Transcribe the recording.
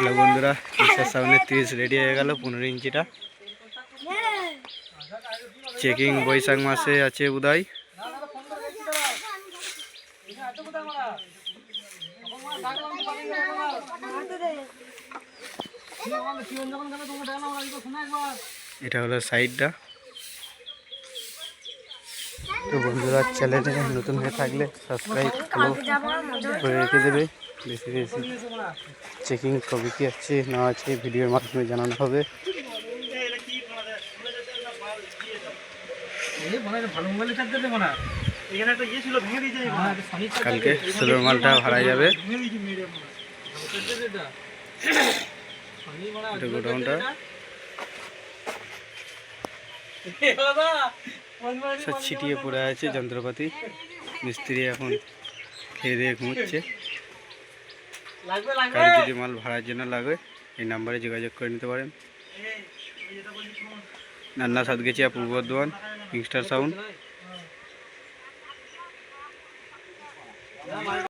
Hello বন্ধুরা, mister সাউন্ডের 30 ready হয়ে গেল। 15 ইঞ্চিটা চেকিং বৈশাখ মাসে আছে উদয়। এটা হলো সাইডটা। তো বন্ধুরা, চ্যানেলে নতুন হয়ে থাকলে সাবস্ক্রাইব করে রেখে দেবে। বেশি বেশি চেকিং কবে কি আছে না আছে ভিডিওর মাধ্যমে জানানো হবে। কালকে সোলোর মালটা ভাড়া যাবে। গোডাউনটা সব ছিটিয়ে পড়ে আছে যন্ত্রপাতি। মিস্ত্রি এখন খেয়ে দিয়ে ঘুমোচ্ছে। কার যদি মাল ভাড়ার জন্য লাগে এই নাম্বারে যোগাযোগ করে নিতে পারেন। নান্না সাতগেছিয়া, পূর্ব বর্ধমান, মিস্টার সাউন্ড।